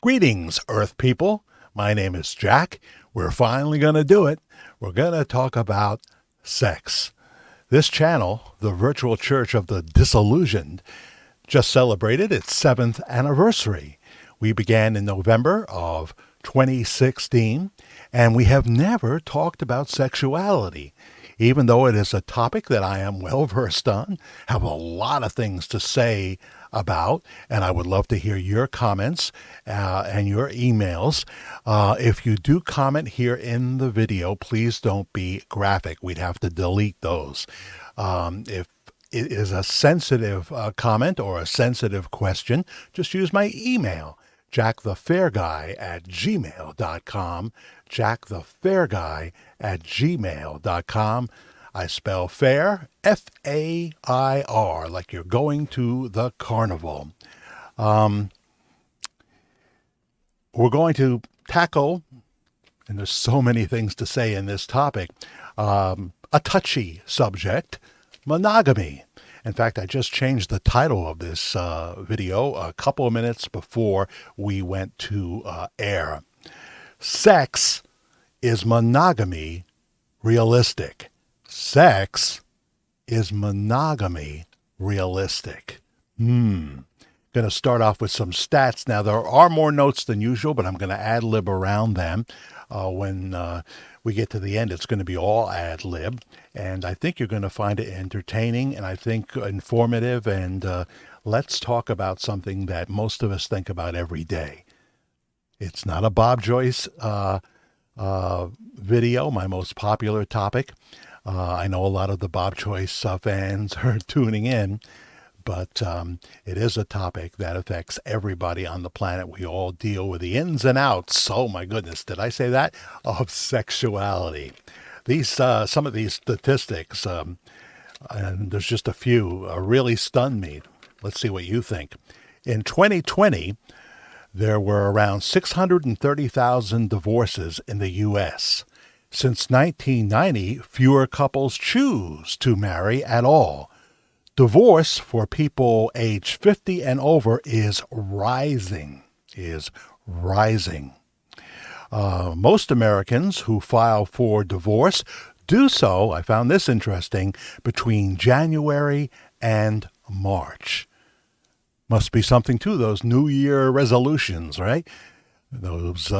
Greetings, Earth people. My name is Jack. We're finally going to do it. We're going to talk about sex. This channel, the Virtual Church of the Disillusioned, just celebrated its 7th anniversary. We began in November of 2016, and we have never talked about sexuality. Even though it is a topic that I am well versed on, have a lot of things to say about, and I would love to hear your comments and your emails. If you do comment here in the video, please don't be graphic. We'd have to delete those. If it is a sensitive comment or a sensitive question, just use my email, jackthefairguy@gmail.com, jackthefairguy@gmail.com. I spell fair, F-A-I-R, like you're going to the carnival. We're going to tackle, and there's so many things to say in this topic, a touchy subject, monogamy. In fact, I just changed the title of this video a couple of minutes before we went to air. Sex is monogamy realistic? Sex is monogamy realistic? Going to start off with some stats. Now, there are more notes than usual, but I'm going to ad-lib around them. When we get to the end, it's going to be all ad-lib. And I think you're going to find it entertaining and I think informative. And let's talk about something that most of us think about every day. It's not a Bob Joyce video, my most popular topic. I know a lot of the Bob Joyce fans are tuning in, but it is a topic that affects everybody on the planet. We all deal with the ins and outs. Oh my goodness, did I say that? Of sexuality. These some of these statistics, and there's just a few, really stunned me. Let's see what you think. In 2020, there were around 630,000 divorces in the U.S. Since 1990, fewer couples choose to marry at all. Divorce for people age 50 and over is rising. Most Americans who file for divorce do so, I found this interesting, between January and March. Must be something to those New Year resolutions, right? Those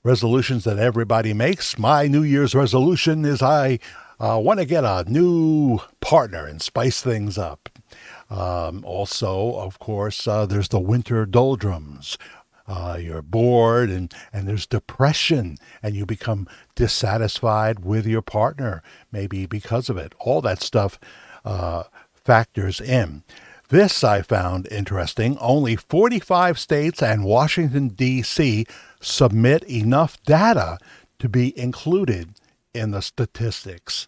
resolutions that everybody makes. My New Year's resolution is I want to get a new partner and spice things up. Also, of course, there's the winter doldrums. You're bored and there's depression and you become dissatisfied with your partner, maybe because of it. All that stuff factors in. This I found interesting. Only 45 states and Washington, D.C. submit enough data to be included in the statistics.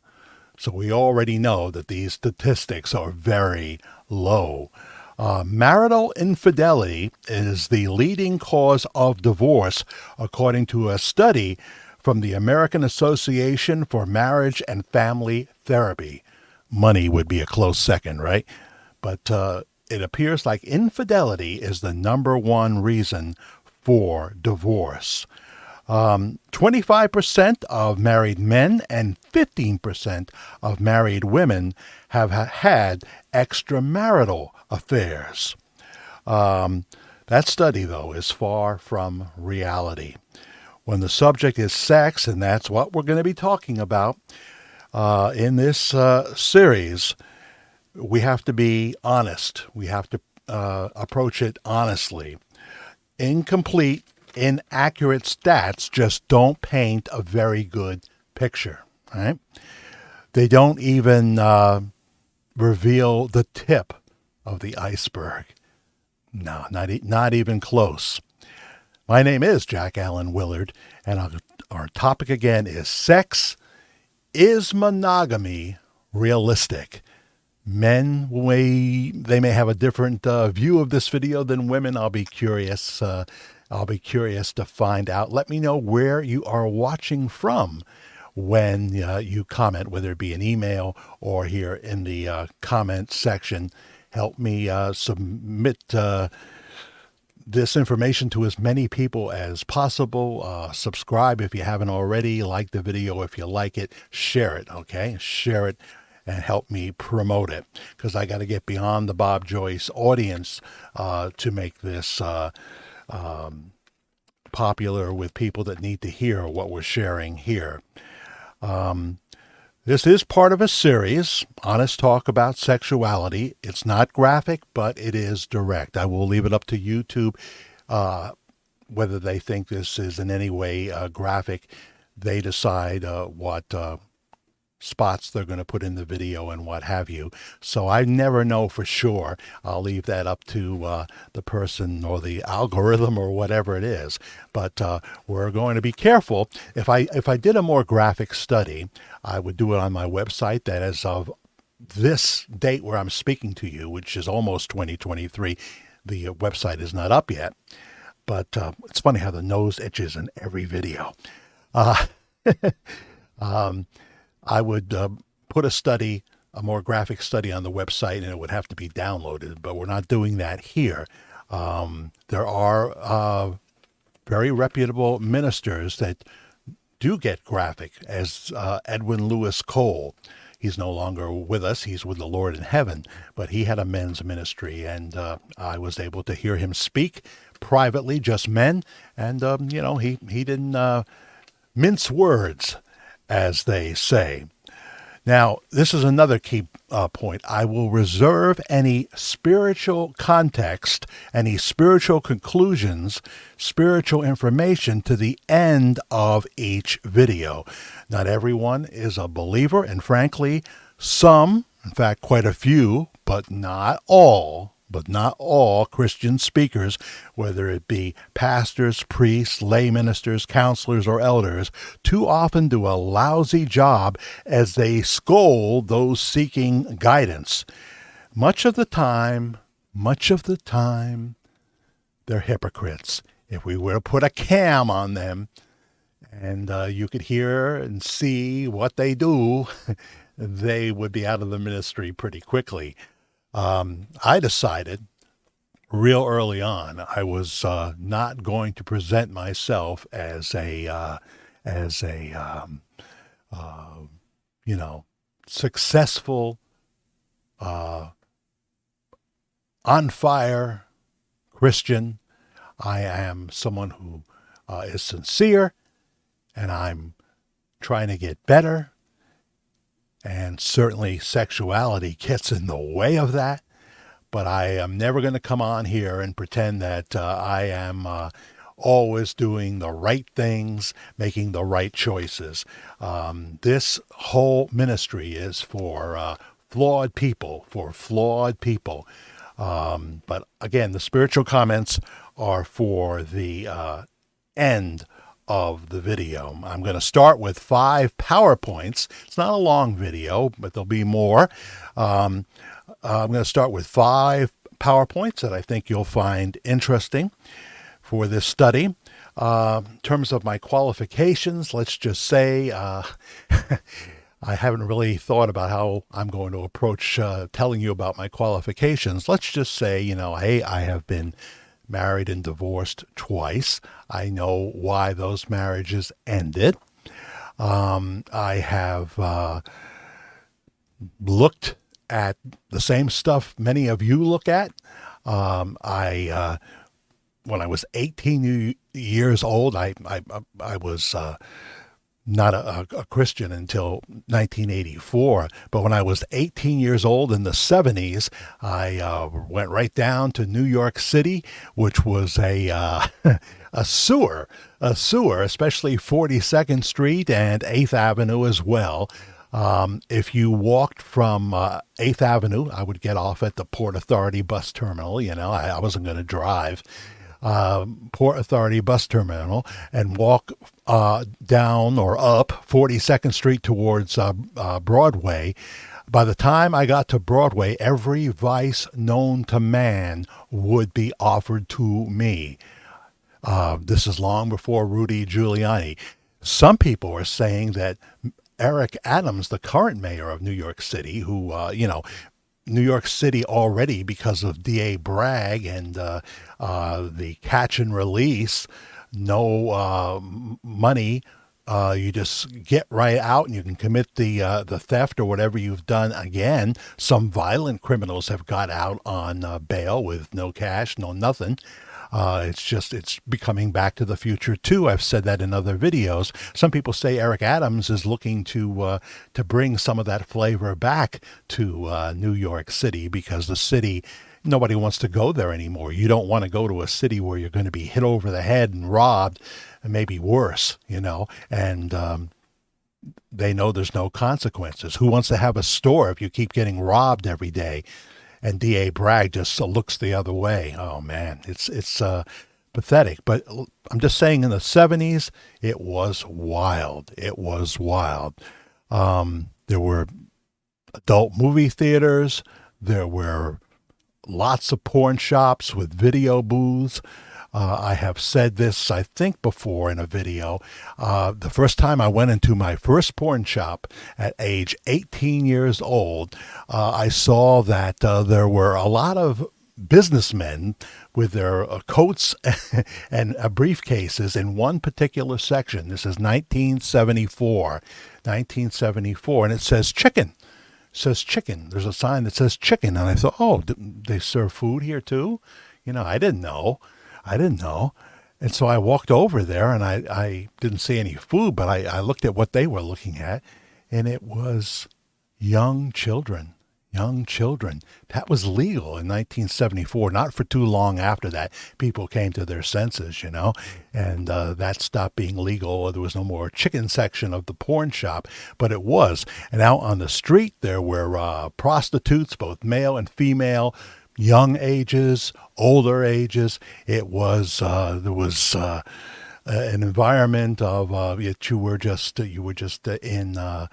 So we already know that these statistics are very low. Marital infidelity is the leading cause of divorce, according to a study from the American Association for Marriage and Family Therapy. Money would be a close second, right? But it appears like infidelity is the number one reason for divorce. 25% of married men and 15% of married women have had extramarital affairs. That study, though, is far from reality. When the subject is sex, and that's what we're going to be talking about in this series, we have to be honest. We have to approach it honestly. Incomplete, inaccurate stats just don't paint a very good picture, right? They don't even reveal the tip of the iceberg. No, not even close. My name is Jack Allen Willard, and our topic again is sex. Is monogamy realistic? Men, they may have a different view of this video than women. I'll be curious. I'll be curious to find out. Let me know where you are watching from when you comment, whether it be an email or here in the comment section. Help me submit this information to as many people as possible. Subscribe if you haven't already. Like the video if you like it. Share it, okay? Share it and help me promote it, because I got to get beyond the Bob Joyce audience to make this popular with people that need to hear what we're sharing here. This is part of a series, Honest Talk About Sexuality. It's not graphic, but it is direct. I will leave it up to YouTube whether they think this is in any way graphic. They decide what spots they're going to put in the video and what have you. So I never know for sure. I'll leave that up to the person or the algorithm or whatever it is. But we're going to be careful. If I did a more graphic study, I would do it on my website. That as of this date where I'm speaking to you, which is almost 2023, the website is not up yet. But it's funny how the nose itches in every video. I would put a more graphic study on the website, and it would have to be downloaded, but we're not doing that here. There are very reputable ministers that do get graphic, as Edwin Lewis Cole. He's no longer with us. He's with the Lord in heaven, but he had a men's ministry, and I was able to hear him speak privately, just men, and, he didn't mince words, as they say. Now, this is another key point. I will reserve any spiritual context, any spiritual conclusions, spiritual information to the end of each video. Not everyone is a believer, and frankly, some, in fact, quite a few, but not all Christian speakers, whether it be pastors, priests, lay ministers, counselors, or elders, too often do a lousy job as they scold those seeking guidance. Much of the time, they're hypocrites. If we were to put a cam on them and you could hear and see what they do, they would be out of the ministry pretty quickly. I decided real early on I was not going to present myself as a successful, on fire Christian. I am someone who is sincere, and I'm trying to get better. And certainly sexuality gets in the way of that. But I am never going to come on here and pretend that I am always doing the right things, making the right choices. This whole ministry is for flawed people, But again, the spiritual comments are for the end of the video. I'm going to start with 5 PowerPoints. It's not a long video, but there'll be more. I'm going to start with 5 PowerPoints that I think you'll find interesting for this study. In terms of my qualifications, let's just say I haven't really thought about how I'm going to approach telling you about my qualifications. Let's just say, hey, I have been married and divorced twice. I know why those marriages ended. I have looked at the same stuff many of you look at. When I was 18 years old, I was not a Christian until 1984. But when I was 18 years old in the 70s, I went right down to New York City, which was a sewer, especially 42nd Street and 8th Avenue as well. If you walked from 8th Avenue, I would get off at the Port Authority bus terminal. I wasn't going to drive. Port Authority bus terminal and walk down or up 42nd Street towards Broadway. By the time I got to Broadway, every vice known to man would be offered to me. This is long before Rudy Giuliani. Some people are saying that Eric Adams, the current mayor of New York City, who, New York City already, because of D.A. Bragg and the catch and release, no money. You just get right out and you can commit the theft or whatever you've done again. Some violent criminals have got out on bail with no cash, no nothing. It's becoming Back to the Future too. I've said that in other videos. Some people say Eric Adams is looking to bring some of that flavor back to New York City, because the city, nobody wants to go there anymore. You don't want to go to a city where you're going to be hit over the head and robbed, and maybe worse, and they know there's no consequences. Who wants to have a store if you keep getting robbed every day? And D.A. Bragg just looks the other way. Oh man, it's pathetic. But I'm just saying, in the 70s, it was wild. It was wild. There were adult movie theaters. There were lots of porn shops with video booths. I have said this, I think, before in a video. The first time I went into my first porn shop at age 18 years old, I saw that there were a lot of businessmen with their coats and briefcases in one particular section. This is 1974, and it says chicken. Says chicken. There's a sign that says chicken, and I thought, oh, they serve food here too? I didn't know. And so I walked over there, and I didn't see any food, but I looked at what they were looking at, and it was young children. That was legal in 1974. Not for too long after that, people came to their senses, and that stopped being legal. There was no more chicken section of the porn shop, but it was. And out on the street, there were prostitutes, both male and female, young ages, older ages. It was there was an environment of you were just in the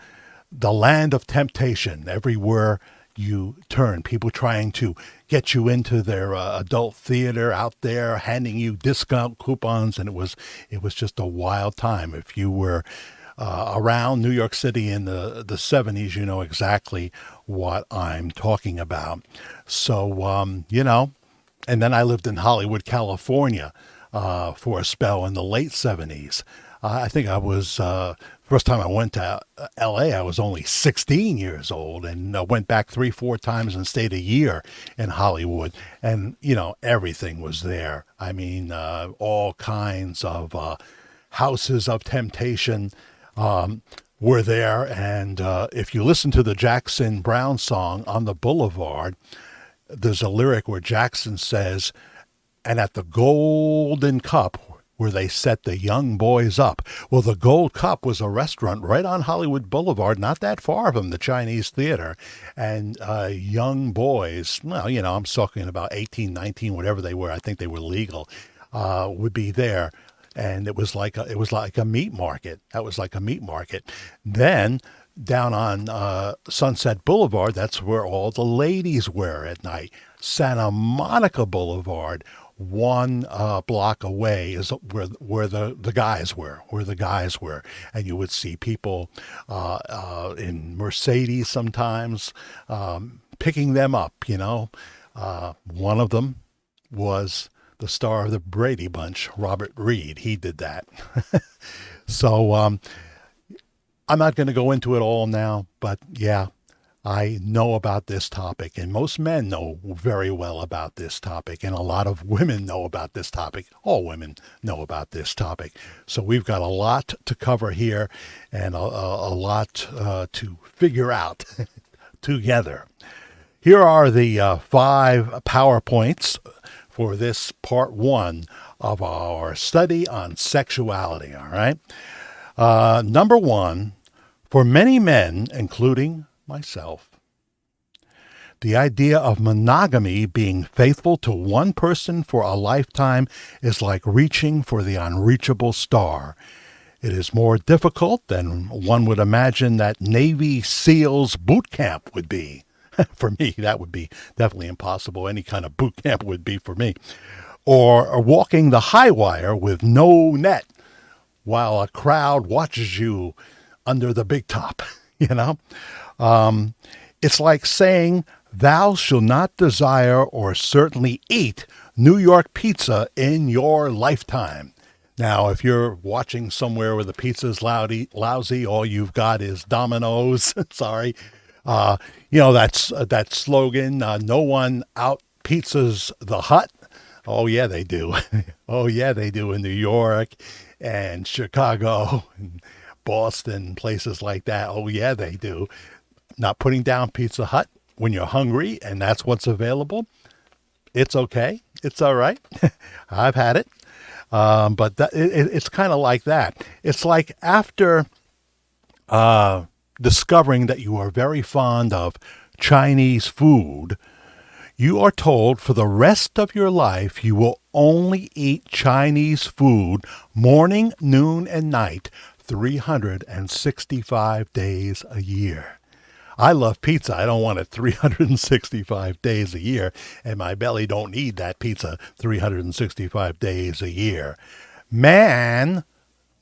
land of temptation. Everywhere you turn, people trying to get you into their adult theater out there, handing you discount coupons, and it was just a wild time. If you were around New York City in the 70s, you know exactly what I'm talking about. So, and then I lived in Hollywood, California for a spell in the late 70s. I think I was, first time I went to LA, I was only 16 years old, and went back 3-4 times and stayed a year in Hollywood. And, everything was there. I mean, all kinds of houses of temptation were there. And if you listen to the Jackson Browne song, On the Boulevard, there's a lyric where Jackson says, and at the Golden Cup, where they set the young boys up. Well, the Gold Cup was a restaurant right on Hollywood Boulevard, not that far from the Chinese Theater. And young boys, well, I'm talking about 18, 19, whatever they were, I think they were legal, would be there. And it was like a meat market. That was like a meat market. Then down on Sunset Boulevard, that's where all the ladies were at night. Santa Monica Boulevard, one block away, is where the guys were, and you would see people in Mercedes sometimes picking them up. One of them was the star of the Brady Bunch, Robert Reed. He did that. So I'm not going to go into it all now, but yeah, I know about this topic, and most men know very well about this topic, and a lot of women know about this topic. All women know about this topic. So we've got a lot to cover here, and a lot to figure out together. Here are the 5 PowerPoints for this part 1 of our study on sexuality, all right? Number 1, for many men, including myself, the idea of monogamy, being faithful to one person for a lifetime, is like reaching for the unreachable star. It is more difficult than one would imagine that Navy SEALs boot camp would be. For me, that would be definitely impossible. Any kind of boot camp would be for me. Or walking the high wire with no net while a crowd watches you under the big top, It's like saying Thou shalt not desire or certainly eat New York pizza in your lifetime. Now, if you're watching somewhere where the pizza's lousy, all you've got is Domino's. Sorry. Uh, that's that slogan, no one out pizzas the hut. Oh, yeah, they do. Oh, yeah, they do in New York and Chicago and Boston, places like that. Oh, yeah, they do. Not putting down Pizza Hut when you're hungry and that's what's available. It's okay. It's all right. I've had it. But it's kind of like that. It's like after discovering that you are very fond of Chinese food, you are told for the rest of your life you will only eat Chinese food morning, noon, and night, 365 days a year. I love pizza. I don't want it 365 days a year, and my belly don't need that pizza 365 days a year. Man,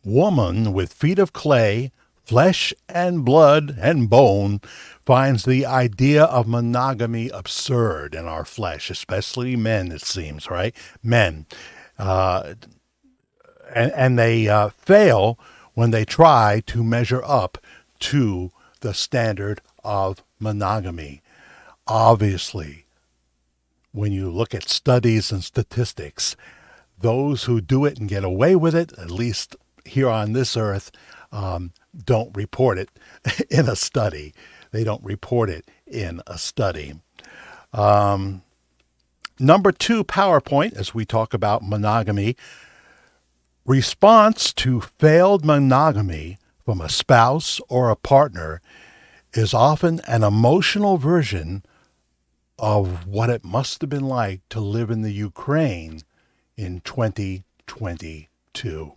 woman with feet of clay, flesh and blood and bone, finds the idea of monogamy absurd in our flesh, especially men, it seems, right? Men. And they fail when they try to measure up to the standard of monogamy. Obviously, when you look at studies and statistics, those who do it and get away with it, at least here on this earth, don't report it in a study. They don't report it in a study. Number 2, PowerPoint, as we talk about monogamy. Response to failed monogamy from a spouse or a partner is often an emotional version of what it must have been like to live in the Ukraine in 2022.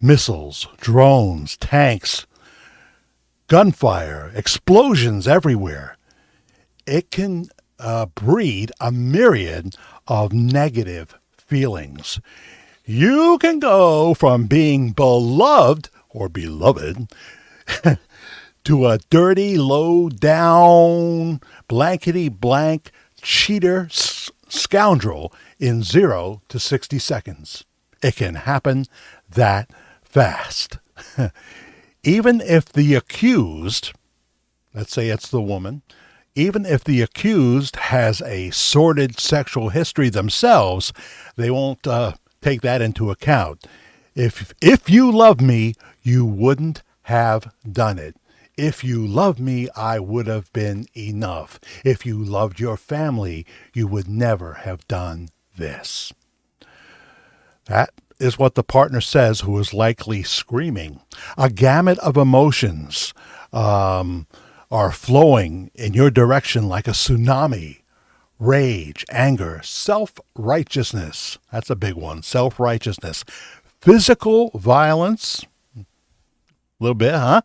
Missiles, drones, tanks, gunfire, explosions everywhere. It can breed a myriad of negative feelings. You can go from being beloved or beloved to a dirty, low-down, blankety-blank cheater scoundrel in 0 to 60 seconds. It can happen that fast. Even if the accused, let's say it's the woman, even if the accused has a sordid sexual history themselves, they won't take that into account. If you love me, you wouldn't have done it. If you loved me, I would have been enough. If you loved your family, you would never have done this. That is what the partner says, who is likely screaming. A gamut of emotions are flowing in your direction like a tsunami. Rage, anger, self-righteousness. That's a big one. Self-righteousness. Physical violence. A little bit, huh?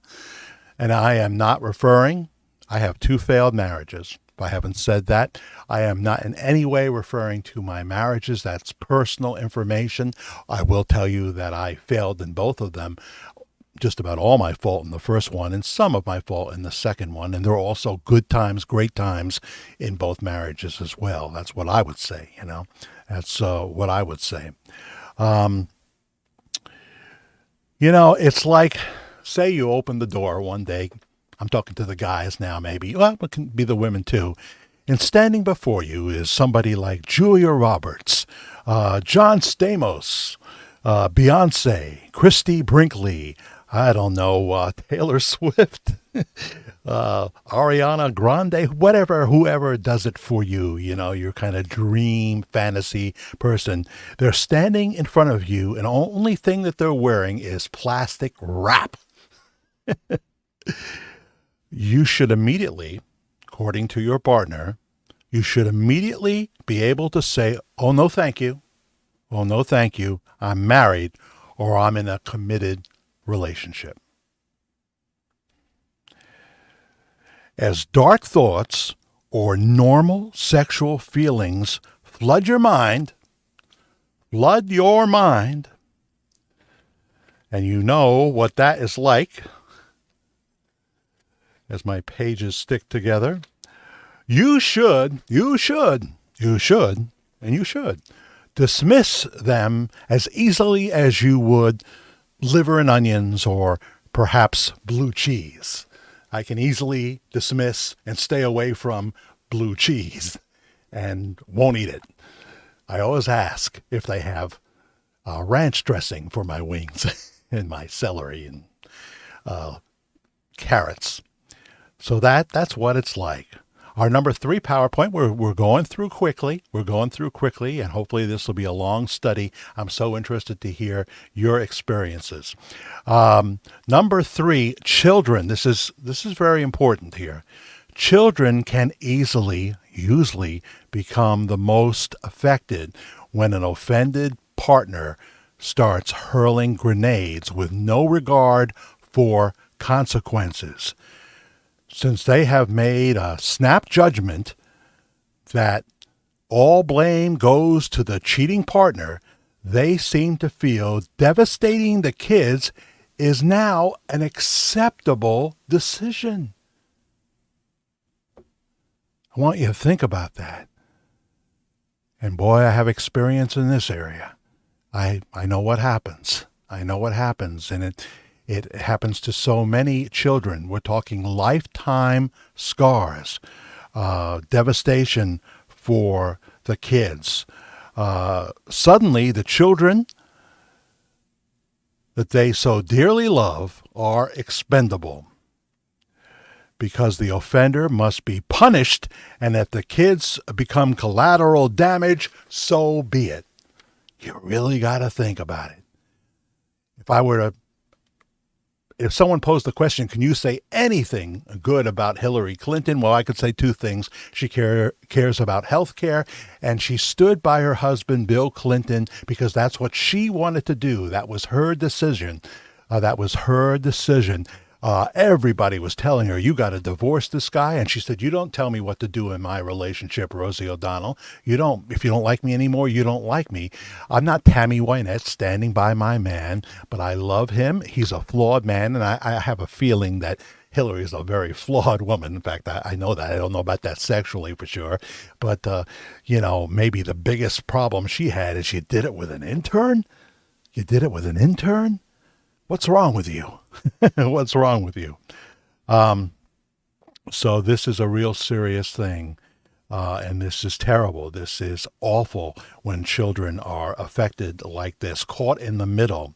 And I am not referring. I have 2 failed marriages. If I haven't said that, I am not in any way referring to my marriages. That's personal information. I will tell you that I failed in both of them. Just about all my fault in the first one and some of my fault in the second one. And there are also good times, great times in both marriages as well. That's what I would say, That's what I would say. It's like, say you open the door one day. I'm talking to the guys now, maybe. Well, it can be the women too. And standing before you is somebody like Julia Roberts, John Stamos, Beyonce, Christy Brinkley, I don't know, Taylor Swift, Ariana Grande, whoever does it for you, your kind of dream fantasy person. They're standing in front of you, and the only thing that they're wearing is plastic wrap. You should immediately, according to your partner, you should immediately be able to say, oh, no, thank you. Oh, no, thank you. I'm married or I'm in a committed relationship. As dark thoughts or normal sexual feelings flood your mind, and you know what that is like, as my pages stick together, you should dismiss them as easily as you would liver and onions or perhaps blue cheese. I can easily dismiss and stay away from blue cheese and won't eat it. I always ask if they have ranch dressing for my wings and my celery and carrots. So that's what it's like. Our number 3 PowerPoint, we're going through quickly. We're going through quickly, and hopefully this will be a long study. I'm so interested to hear your experiences. Number 3, children. This is very important here. Children can usually become the most affected when an offended partner starts hurling grenades with no regard for consequences. Since they have made a snap judgment that all blame goes to the cheating partner, they seem to feel devastating the kids is now an acceptable decision. I want you to think about that. And boy, I have experience in this area. I know what happens. I know what happens, and it happens to so many children. We're talking lifetime scars, devastation for the kids. Suddenly, the children that they so dearly love are expendable because the offender must be punished, and if the kids become collateral damage, so be it. You really got to think about it. If someone posed the question, can you say anything good about Hillary Clinton? Well, I could say 2 things. She cares about health care, and she stood by her husband, Bill Clinton, because that's what she wanted to do. That was her decision. Everybody was telling her, you got to divorce this guy. And she said, you don't tell me what to do in my relationship, Rosie O'Donnell. If you don't like me anymore, you don't like me. I'm not Tammy Wynette standing by my man, but I love him. He's a flawed man. And I have a feeling that Hillary is a very flawed woman. In fact, I know that. I don't know about that sexually for sure. But, maybe the biggest problem she had is she did it with an intern. You did it with an intern? What's wrong with you? What's wrong with you? So this is a real serious thing, and this is terrible. This is awful when children are affected like this, caught in the middle.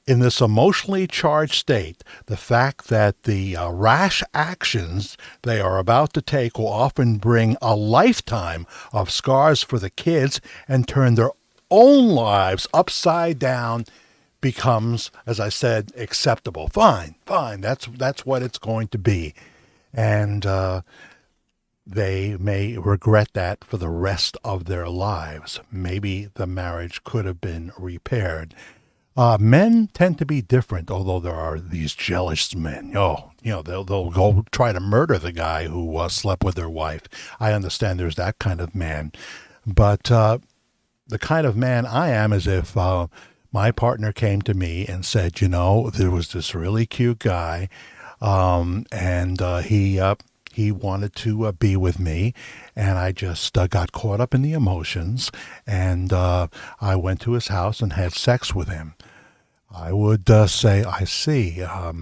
In this emotionally charged state, the fact that the rash actions they are about to take will often bring a lifetime of scars for the kids and turn their own lives upside down becomes, as I said, acceptable. Fine. That's what it's going to be. And they may regret that for the rest of their lives. Maybe the marriage could have been repaired. Men tend to be different, although there are these jealous men. They'll go try to murder the guy who slept with their wife. I understand there's that kind of man. But the kind of man I am is if my partner came to me and said, there was this really cute guy, and he wanted to be with me, and I just got caught up in the emotions, and I went to his house and had sex with him. I would say, I see. I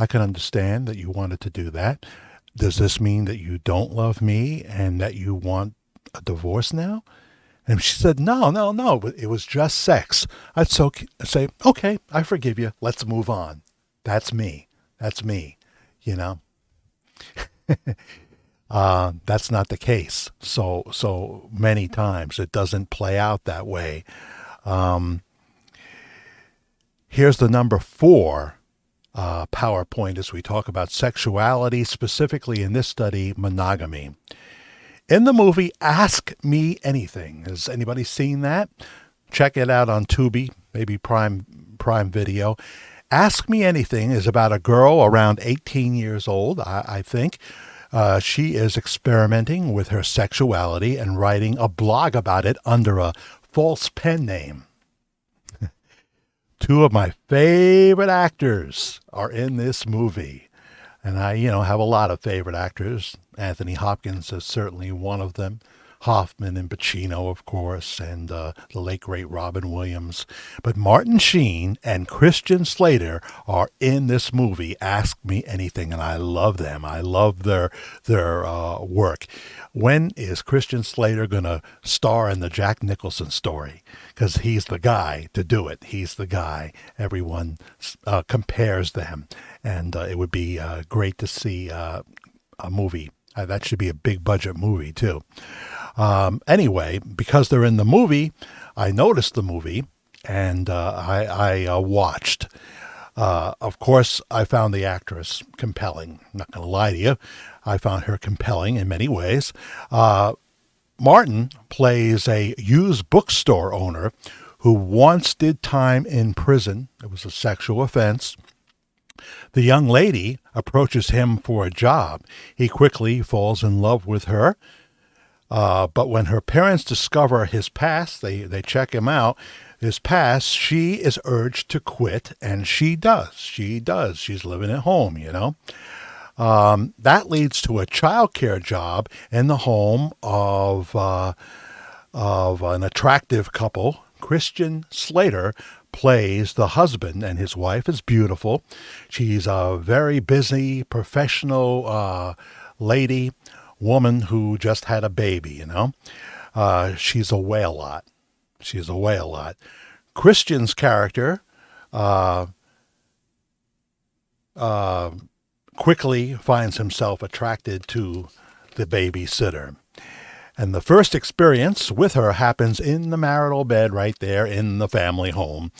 can understand that you wanted to do that. Does this mean that you don't love me and that you want a divorce now? And she said, no, it was just sex. I'd say, okay, I forgive you. Let's move on. That's me. That's not the case. So many times it doesn't play out that way. Here's the number 4 PowerPoint as we talk about sexuality, specifically in this study, monogamy. In the movie Ask Me Anything, has anybody seen that? Check it out on Tubi, maybe Prime Video. Ask Me Anything is about a girl around 18 years old, I think. She is experimenting with her sexuality and writing a blog about it under a false pen name. 2 of my favorite actors are in this movie. And I, have a lot of favorite actors. Anthony Hopkins is certainly one of them. Hoffman and Pacino, of course, and the late great Robin Williams. But Martin Sheen and Christian Slater are in this movie. Ask Me Anything, and I love them. I love their work. When is Christian Slater going to star in the Jack Nicholson story? Because he's the guy to do it. He's the guy. Everyone compares them, and it would be great to see a movie. That should be a big budget movie too. Anyway, because they're in the movie, I noticed the movie and I watched. Of course, I found the actress compelling. I'm not going to lie to you. I found her compelling in many ways. Martin plays a used bookstore owner who once did time in prison. It was a sexual offense. The young lady approaches him for a job. He quickly falls in love with her. But when her parents discover his past, they check him out, his past, she is urged to quit, and she does. She does. She's living at home, That leads to a childcare job in the home of an attractive couple. Christian Slater plays the husband, and his wife is beautiful. She's a very busy, professional woman who just had a baby, She's away a lot. She's away a lot. Christian's character quickly finds himself attracted to the babysitter. And the first experience with her happens in the marital bed right there in the family home.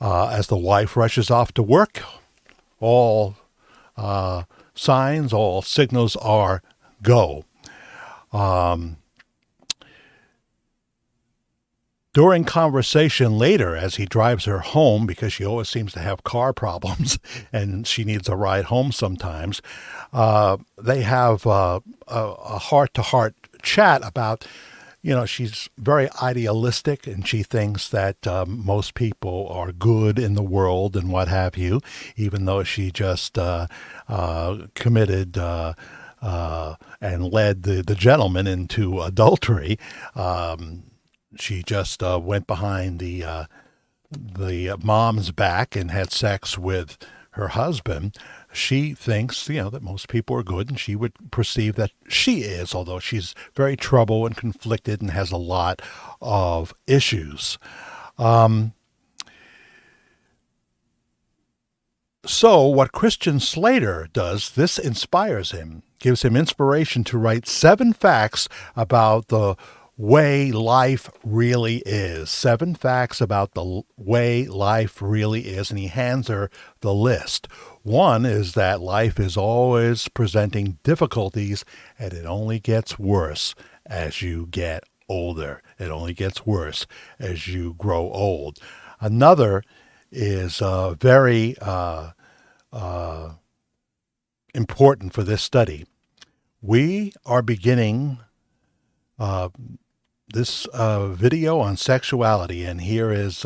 As the wife rushes off to work, all signs, all signals are go. During conversation later, as he drives her home, because she always seems to have car problems and she needs a ride home sometimes, they have a heart-to-heart chat about, she's very idealistic and she thinks that most people are good in the world and what have you, even though she just committed and led the gentleman into adultery. She just went behind the mom's back and had sex with her husband. She thinks, that most people are good, and she would perceive that she is, although she's very troubled and conflicted and has a lot of issues. So what Christian Slater does, this inspires him, gives him inspiration to write 7 facts about the way life really is. 7 facts about the way life really is, and he hands her the list. One is that life is always presenting difficulties, and it only gets worse as you get older. It only gets worse as you grow old. Another is very important for this study. We are beginning this video on sexuality, and here is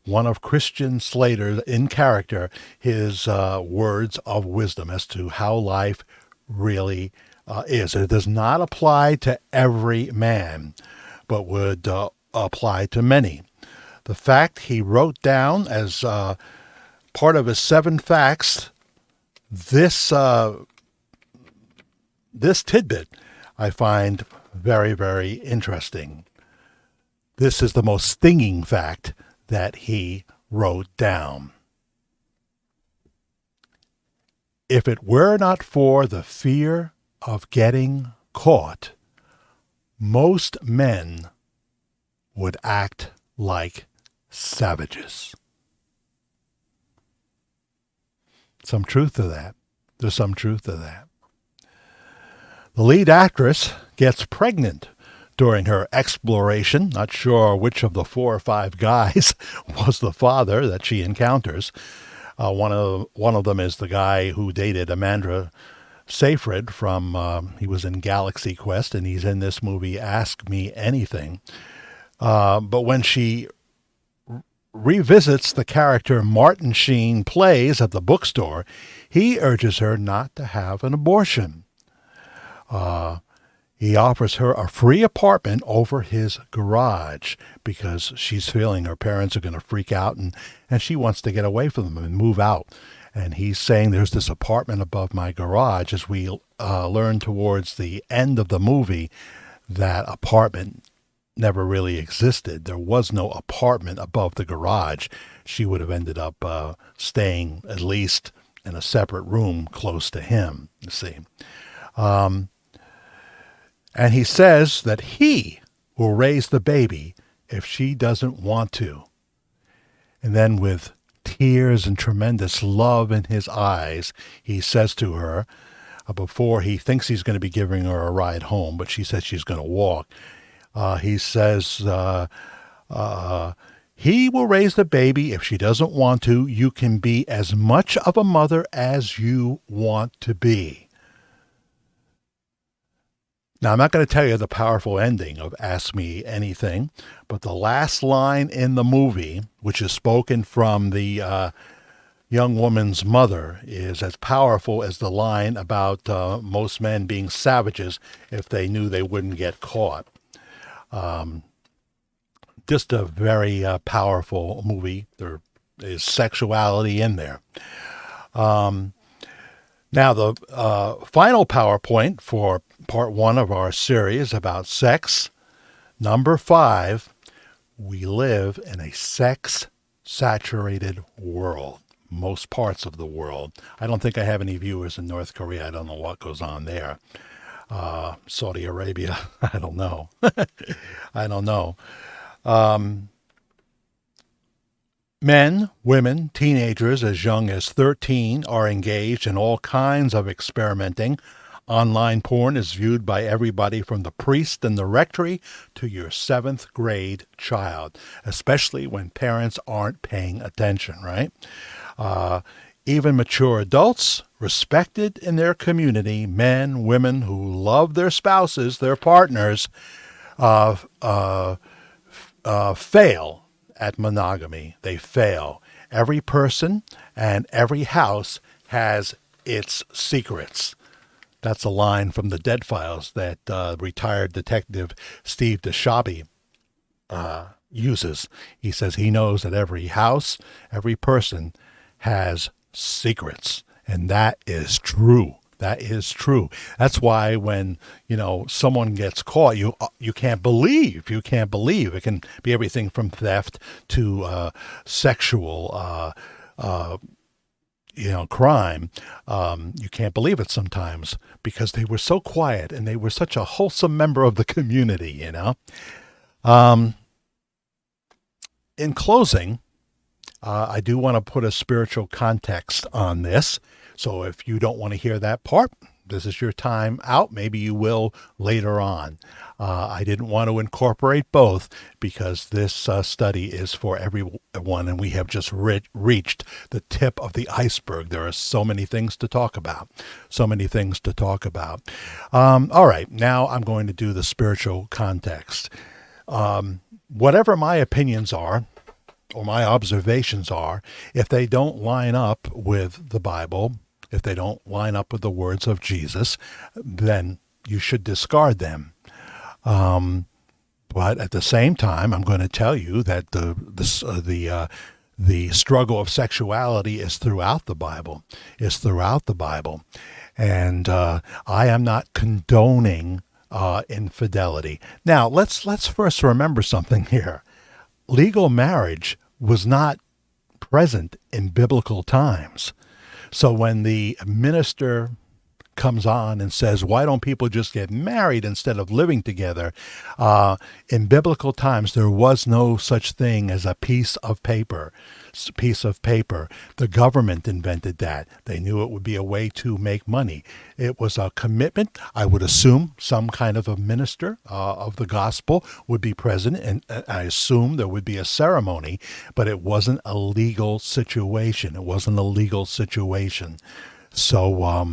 one of Christian Slater in character, his words of wisdom as to how life really is. It does not apply to every man, but would apply to many. The fact he wrote down as part of his 7 facts, this tidbit I find very, very interesting. This is the most stinging fact that he wrote down. If it were not for the fear of getting caught, most men would act like savages. Some truth to that. There's some truth to that. The lead actress gets pregnant during her exploration. Not sure which of the 4 or 5 guys was the father that she encounters. One of them is the guy who dated Amanda Seyfried from, he was in Galaxy Quest, and he's in this movie, Ask Me Anything. But when she revisits the character Martin Sheen plays at the bookstore, he urges her not to have an abortion. He offers her a free apartment over his garage because she's feeling her parents are going to freak out, and she wants to get away from them and move out. And he's saying there's this apartment above my garage. As we learn towards the end of the movie, that apartment never really existed. There was no apartment above the garage. She would have ended up staying at least in a separate room close to him, you see. And he says that he will raise the baby if she doesn't want to. And then with tears and tremendous love in his eyes, he says to her, before he thinks he's going to be giving her a ride home, but she says she's going to walk. He says, he will raise the baby if she doesn't want to. You can be as much of a mother as you want to be. Now, I'm not going to tell you the powerful ending of Ask Me Anything, but the last line in the movie, which is spoken from the young woman's mother, is as powerful as the line about most men being savages if they knew they wouldn't get caught. Just a very powerful movie. There is sexuality in there. Now, the final PowerPoint for part 1 of our series about sex, number 5, we live in a sex-saturated world, most parts of the world. I don't think I have any viewers in North Korea. I don't know what goes on there. Saudi Arabia, I don't know. I don't know. Men, women, teenagers as young as 13 are engaged in all kinds of experimenting. Online porn is viewed by everybody from the priest in the rectory to your 7th grade child, especially when parents aren't paying attention, right? Even mature adults, respected in their community, men, women who love their spouses, their partners, fail at monogamy. They fail. Every person and every house has its secrets. That's a line from the Dead Files that retired detective Steve DeShabi uses. He says he knows that every house, every person has secrets. And that is true. That is true. That's why when, someone gets caught, you can't believe. You can't believe. It can be everything from theft to sexual crime. You can't believe it sometimes because they were so quiet and they were such a wholesome member of the community, In closing, I do want to put a spiritual context on this. So if you don't want to hear that part, this is your time out. Maybe you will later on. I didn't want to incorporate both because this study is for everyone, and we have just reached the tip of the iceberg. There are so many things to talk about. All right, now I'm going to do the spiritual context. Whatever my opinions are, or my observations are, if they don't line up with the Bible, if they don't line up with the words of Jesus, then you should discard them. But at the same time, I'm going to tell you that the struggle of sexuality is throughout the Bible. And I am not condoning infidelity. Now, let's first remember something here. Legal marriage was not present in biblical times. So when the minister comes on and says, why don't people just get married instead of living together? In biblical times, there was no such thing as a piece of paper. The government invented that. They knew it would be a way to make money. It was a commitment. I would assume some kind of a minister of the gospel would be present, and I assume there would be a ceremony, but it wasn't a legal situation. So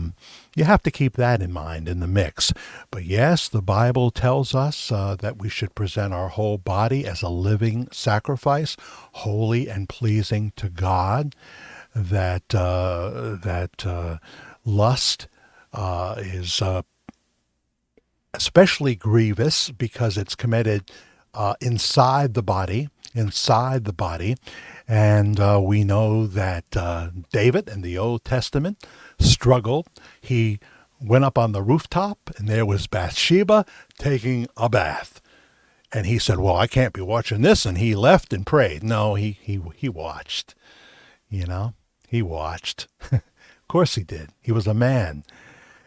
you have to keep that in mind in the mix. But yes, the Bible tells us that we should present our whole body as a living sacrifice, holy and pleasing to God. That lust is especially grievous because it's committed inside the body, and we know that David in the Old Testament struggled. He went up on the rooftop, and there was Bathsheba taking a bath. And he said, well, I can't be watching this. And he left and prayed. No, he watched. You know, he watched. Of course he did. He was a man.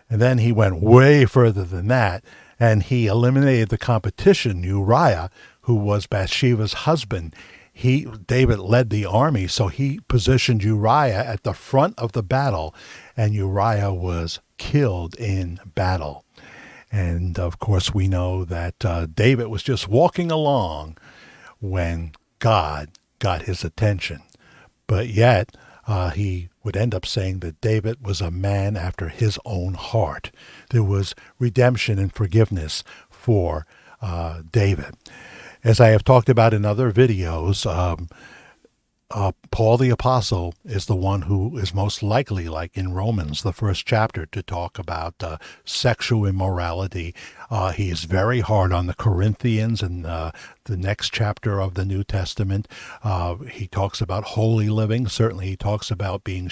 And then he went way further than that, and he eliminated the competition. Uriah, who was Bathsheba's husband, David led the army, so he positioned Uriah at the front of the battle, and Uriah was killed in battle. And of course, we know that David was just walking along when God got his attention. But yet, he would end up saying that David was a man after his own heart. There was redemption and forgiveness for David. As I have talked about in other videos, Paul the Apostle is the one who is most likely, like in Romans, the first chapter, to talk about sexual immorality. He is very hard on the Corinthians in the next chapter of the New Testament. He talks about holy living. Certainly he talks about being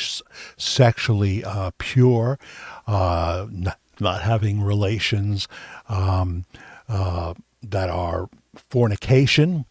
sexually pure, not having relations that are fornication.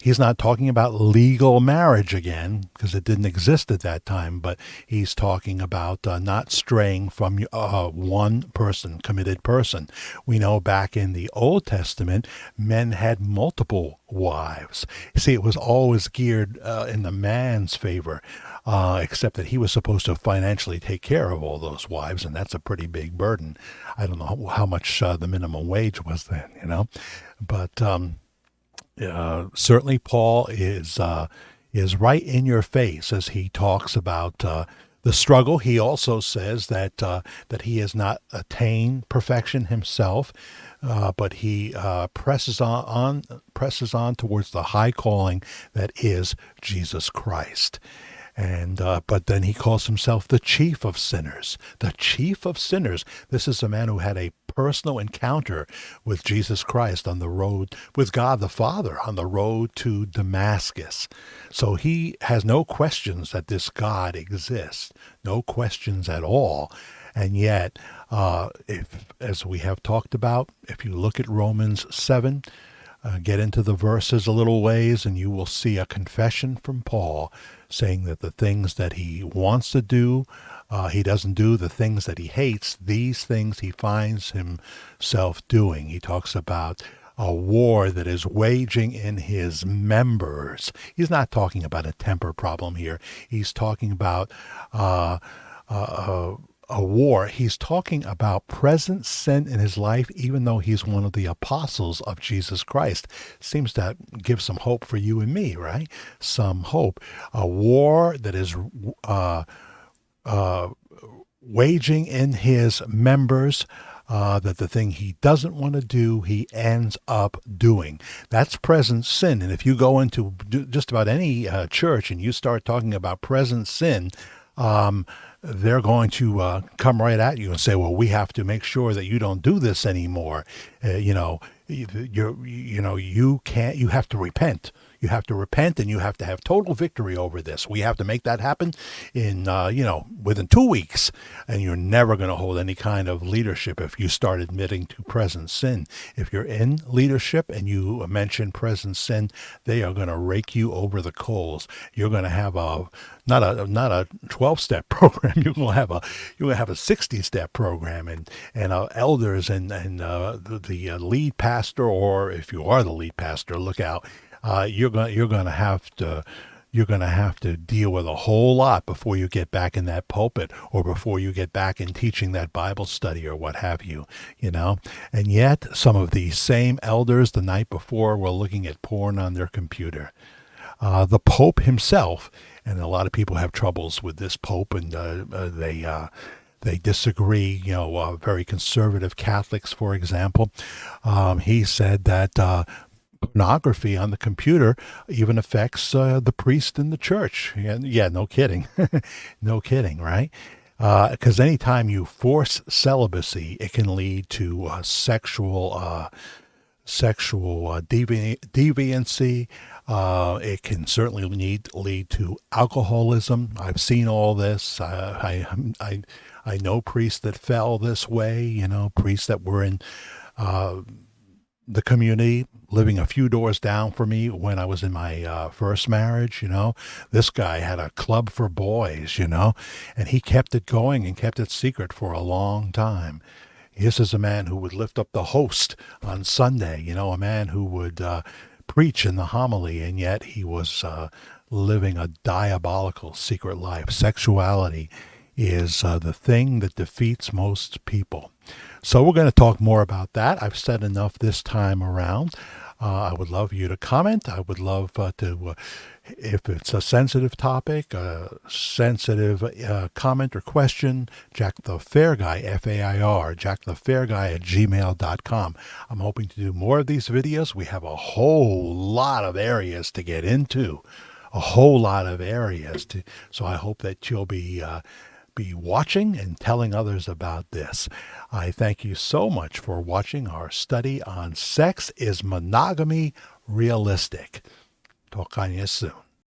He's not talking about legal marriage again, because it didn't exist at that time, but he's talking about not straying from one person, committed person. We know back in the Old Testament, men had multiple wives. See, it was always geared in the man's favor, except that he was supposed to financially take care of all those wives, and that's a pretty big burden. I don't know how much the minimum wage was then, but certainly Paul is right in your face as he talks about the struggle. He also says that he has not attained perfection himself, but he presses on towards the high calling that is Jesus Christ. And but then he calls himself the chief of sinners. The chief of sinners. This is a man who had a personal encounter with Jesus Christ on the road, with God the Father on the road to Damascus. So he has no questions that this God exists, no questions at all. And yet, as we have talked about, if you look at Romans 7, get into the verses a little ways, and you will see a confession from Paul saying that the things that he wants to do, he doesn't do. The things that he hates, these things he finds himself doing. He talks about a war that is waging in his members. He's not talking about a temper problem here. He's talking about a war. He's talking about present sin in his life, even though he's one of the apostles of Jesus Christ. Seems to give some hope for you and me, right? Some hope. A war that is waging in his members, that the thing he doesn't want to do, he ends up doing. That's present sin. And if you go into just about any church and you start talking about present sin, they're going to come right at you and say, well, we have to make sure that you don't do this anymore. You have to repent. You have to repent, and you have to have total victory over this. We have to make that happen in, within 2 weeks. And you're never going to hold any kind of leadership if you start admitting to present sin. If you're in leadership and you mention present sin, they are going to rake you over the coals. You're going to have not a 12-step program. You're going to have a 60-step program, and elders and the lead pastor, or if you are the lead pastor, look out. You're going to have to deal with a whole lot before you get back in that pulpit, or before you get back in teaching that Bible study or what have you, And yet, some of these same elders the night before were looking at porn on their computer. the Pope himself, and a lot of people have troubles with this Pope, and they disagree. Very conservative Catholics, for example, he said that pornography on the computer even affects the priest in the church. And yeah, no kidding, no kidding, right? Because anytime you force celibacy, it can lead to sexual deviancy. It can certainly lead to alcoholism. I've seen all this. I know priests that fell this way. Priests that were in the community living a few doors down from me when I was in my first marriage. This guy had a club for boys. And he kept it going and kept it secret for a long time. This is a man who would lift up the host on Sunday, a man who would preach in the homily, and yet he was living a diabolical secret life. Sexuality is the thing that defeats most people. So we're going to talk more about that. I've said enough this time around. I would love you to comment. I would love if it's a sensitive topic, a sensitive comment or question, Jack the Fair Guy, Fair, Jack the Fair Guy at gmail.com. I'm hoping to do more of these videos. We have a whole lot of areas to get into, so I hope that you'll be watching and telling others about this. I thank you so much for watching our study on sex. Is monogamy realistic? Talk on you soon.